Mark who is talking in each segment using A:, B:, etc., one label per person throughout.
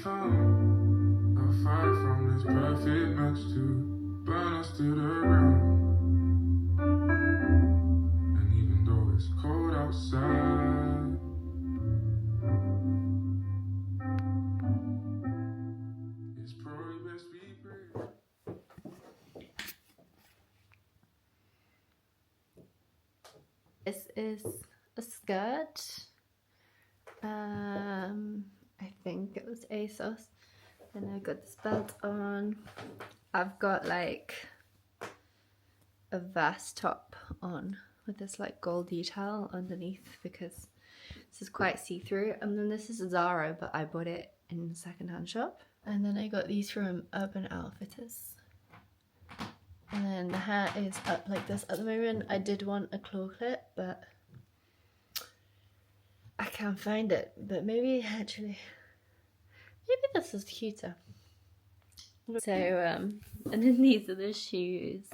A: found a fire from this perfect match to burn us to the ground. And even though it's cold outside, it's probably best we pray.
B: This is a skirt. I think it was ASOS. And I got this belt on. I've got like a vest top on with this like gold detail underneath because this is quite see-through. And then this is Zara, but I bought it in a secondhand shop. And then I got these from Urban Outfitters. And then the hair is up like this at the moment. I did want a claw clip, but I can't find it. But maybe this is cuter. So, and then these are the shoes.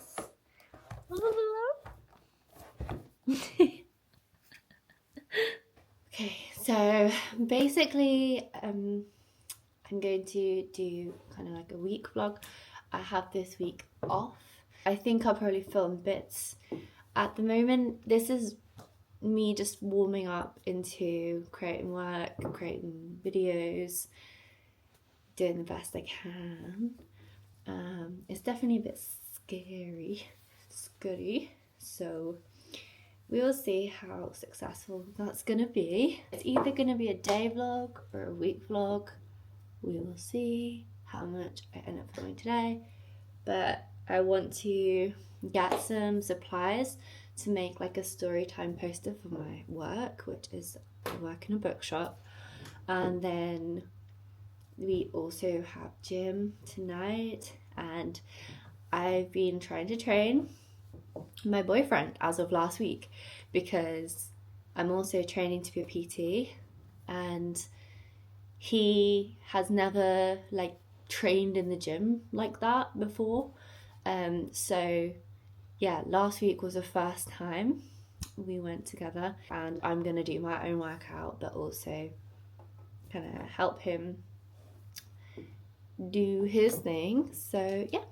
B: Okay, so basically, I'm going to do kind of like a week vlog. I have this week off. I think I'll probably film bits. At the moment, this is me just warming up into creating work, creating videos, doing the best I can. It's definitely a bit scary, so we will see how successful that's gonna be. It's either gonna be a day vlog or a week vlog. We will see how much I end up filming today, but I want to get some supplies to make like a story time poster for my work, which is I work in a bookshop. And then we also have gym tonight, and I've been trying to train my boyfriend as of last week because I'm also training to be a PT, and he has never like trained in the gym like that before. So yeah, last week was the first time we went together, and I'm gonna do my own workout but also kind of help him do his thing. So yeah,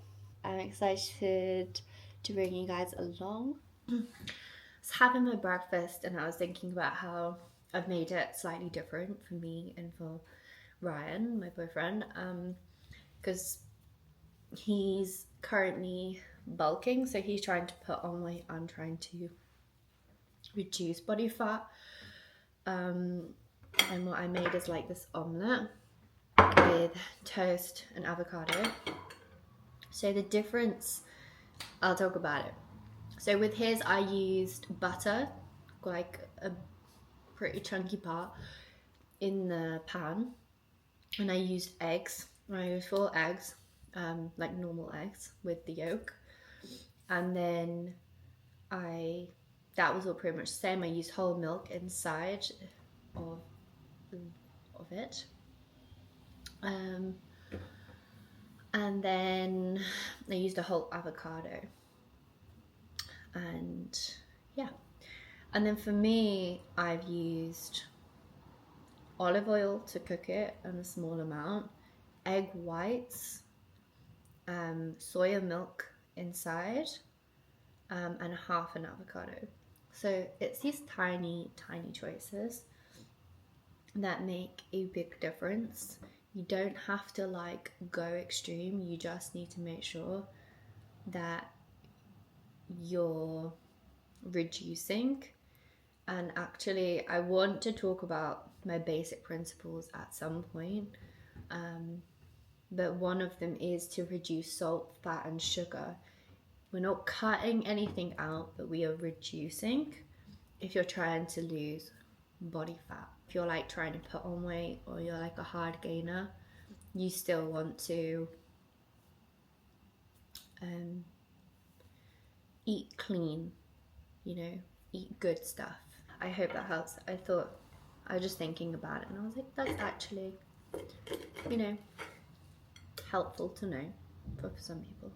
B: I'm excited to bring you guys along. I was having my breakfast and I was thinking about how I've made it slightly different for me and for Ryan, my boyfriend, because he's currently bulking, so he's trying to put on weight. I'm trying to reduce body fat, and what I made is like this omelette with toast and avocado. So the difference, I'll talk about it. So with his, I used butter, like a pretty chunky part in the pan, and I used eggs. I used 4 eggs, like normal eggs with the yolk, and then that was all pretty much the same. I used whole milk inside of it, and then I used a whole avocado, and yeah. And then for me, I've used olive oil to cook it in a small amount, egg whites, soya milk inside, and half an avocado. So it's these tiny choices that make a big difference. You don't have to like go extreme, you just need to make sure that you're reducing. And actually I want to talk about my basic principles at some point, but one of them is to reduce salt, fat and sugar. We're not cutting anything out, but we are reducing if you're trying to lose body fat. If you're like trying to put on weight or you're like a hard gainer, you still want to eat clean, you know, eat good stuff. I hope that helps. I was just thinking about it and I was like, that's actually, you know, helpful to know for some people.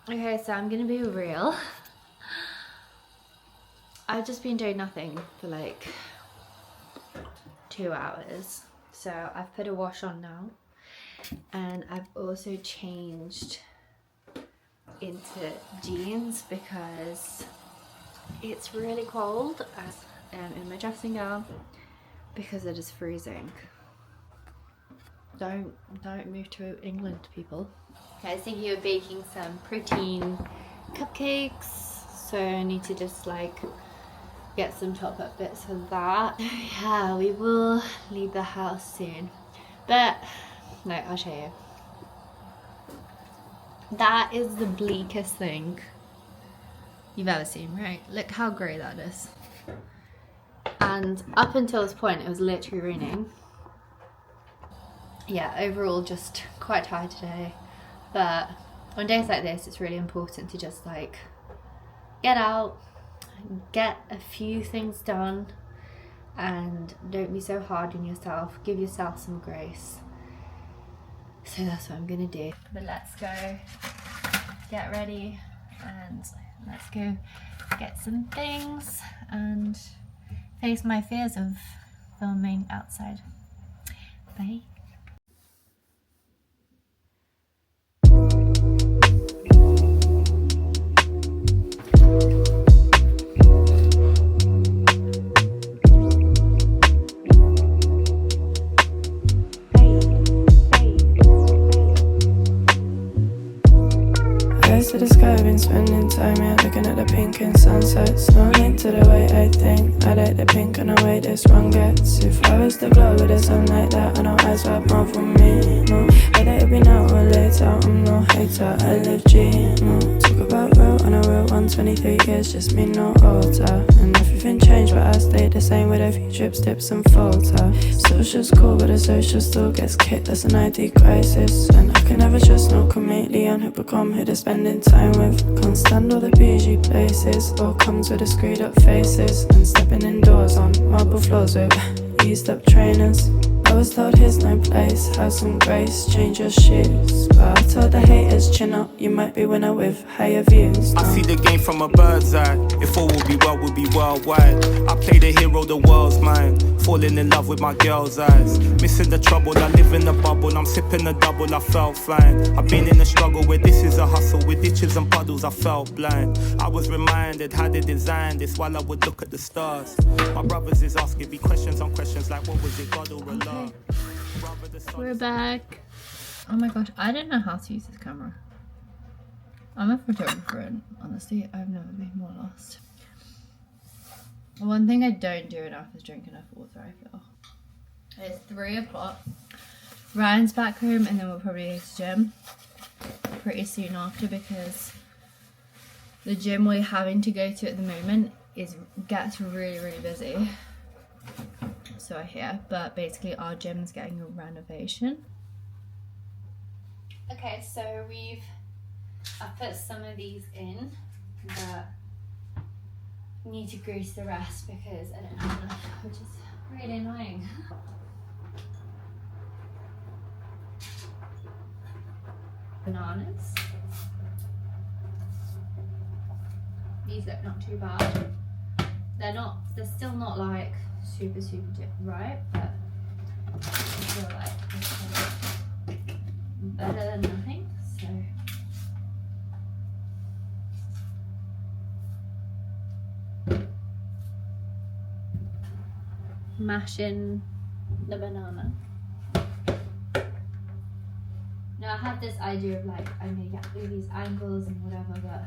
B: Okay, so I'm gonna be real. I've just been doing nothing for like 2 hours. So I've put a wash on now, and I've also changed into jeans because it's really cold. I'm in my dressing gown because it is freezing. Don't move to England, people. Okay, I was thinking of baking some protein cupcakes, so I need to just like get some top up bits for that. Yeah, we will leave the house soon, but no, I'll show you. That is the bleakest thing you've ever seen, right? Look how grey that is. And up until this point it was literally raining. Yeah, overall just quite tired today, but on days like this it's really important to just like get out, get a few things done, and don't be so hard on yourself. Give yourself some grace. So that's what I'm gonna do. But let's go get ready and let's go get some things and face my fears of filming outside. Bye.
C: Eyes to the sky, been spending time here looking at the pink and sunsets. No link to the way I think. I like the pink and the way this one gets. If I was the glow with the sun like that, I know eyes were more for me. No, whether it be now or later, I'm no hater. I live G. No, talk about real on a real one. 23 years, just me, no older. And everything changed, but I stayed the same with a few trips, tips, and falter. Social's cool, but the social still gets kicked. That's an ID crisis, and I can never trust no chameleon who become who they're spending time with. Can't stand all the bougie places, all comes with the screwed up faces, and stepping indoors on marble floors with used up trainers. I was told here's no place, have some grace, change your shoes. But I told the haters, chin up, you might be winner with higher views.
D: I see the game from a bird's eye. If all will be well, we'll be worldwide. I play the hero, the world's mine. Falling in love with my girl's eyes. Missing the trouble, I live in the bubble. I'm sipping the double, I felt fine. I've been in the struggle where this is a hustle. With ditches and puddles, I felt blind. I was reminded how they designed this while I would look at the stars. My brothers is asking me questions on questions like what was it, God or Allah?
B: We're back. Oh my gosh, I didn't know how to use this camera. I'm a photographer and honestly I've never been more lost. One thing I don't do enough is drink enough water, I feel. It's 3 o'clock. Ryan's back home and then we'll probably go to the gym pretty soon after, because the gym we're having to go to at the moment gets really busy. So I hear, but basically our gym's getting a renovation. Okay, so I put some of these in, but I need to grease the rest because I don't have enough, which is really annoying. Bananas. These look not too bad. They're still not like super right, but I feel like it's better than nothing, so mash in the banana. Now I have this idea of like I'm gonna get through these angles and whatever, but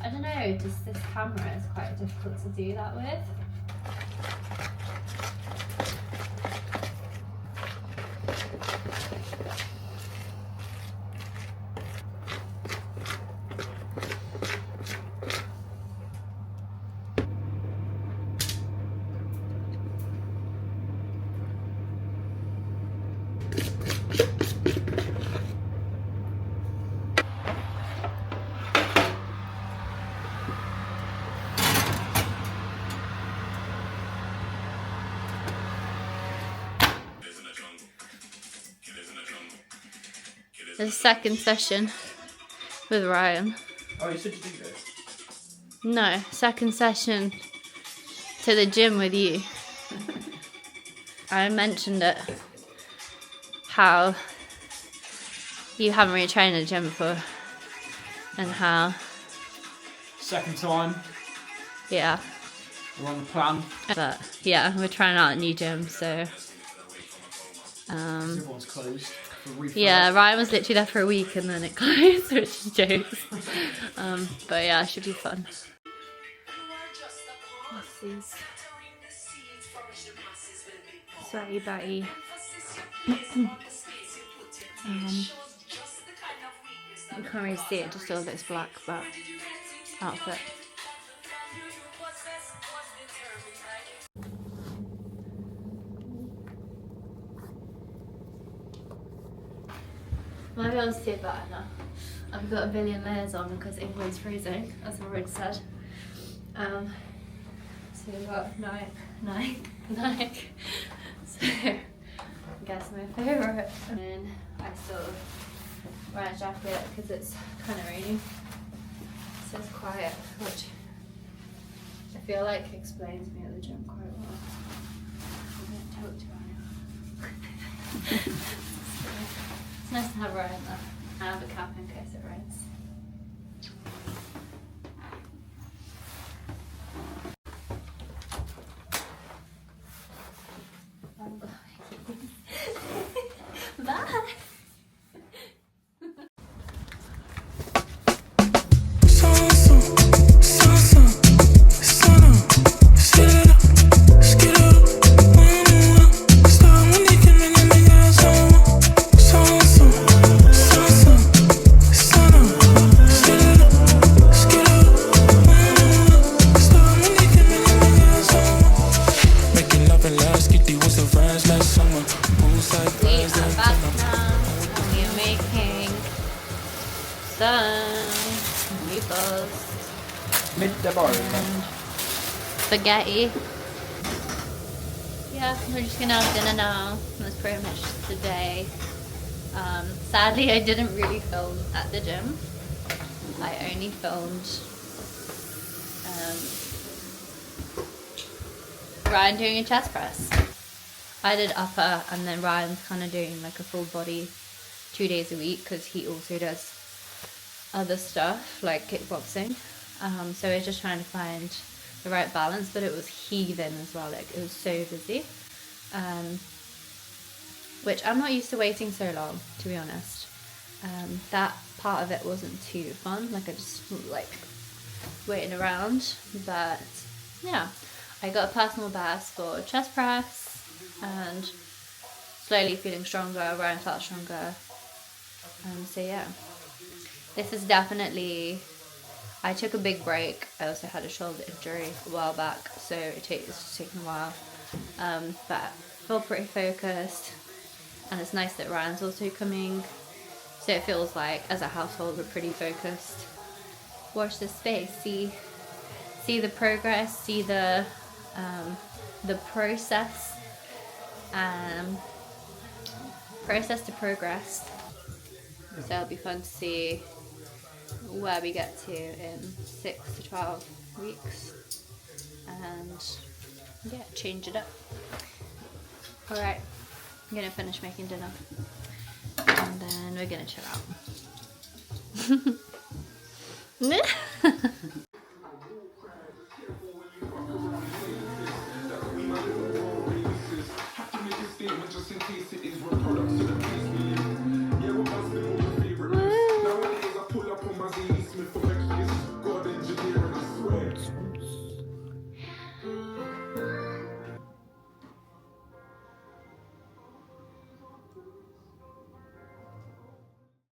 B: I don't know, just this camera is quite difficult to do that with. The second session with Ryan.
E: Oh, you said you do this?
B: No, second session to the gym with you. I mentioned it, how you haven't really trained in the gym before, and how,
E: Second time,
B: yeah,
E: we're on the plan.
B: but yeah, we're trying out a new gym, so
E: Everyone's closed for refurb.
B: yeah, Ryan was literally there for a week and then it closed, which is jokes. But yeah, it should be fun. What's these? Sweaty Betty. You can't really see it, just all looks black, but outfit. My girls see better now. I've got a billion layers on because England's freezing, as I already said. So we've got Nike. So I guess my favourite. And then I sort of wear a jacket because it's kind of rainy. So it's quiet, which I feel like explains me at the gym quite well. I don't talk to anyone. It's nice to have Ryan there. I have a cap in case it rains. Bye! Spaghetti. Yeah, we're just gonna have dinner now. That's pretty much the day. Sadly, I didn't really film at the gym. I only filmed Ryan doing a chest press. I did upper, and then Ryan's kind of doing like a full body 2 days a week because he also does other stuff like kickboxing. So we're just trying to find the right balance, but it was heathen as well. Like, it was so busy, which I'm not used to waiting so long, to be honest. That part of it wasn't too fun. Like, I just like waiting around, but yeah, I got a personal best for chest press and slowly feeling stronger. Ryan felt stronger. So yeah, this is definitely, I took a big break. I also had a shoulder injury a while back, so it's taken a while. But I feel pretty focused, and it's nice that Ryan's also coming, so it feels like as a household we're pretty focused. Watch this space, see the progress, see the process, process to progress. So it'll be fun to see where we get to in 6 to 12 weeks, and yeah, change it up. Alright, I'm gonna finish making dinner and then we're gonna chill out.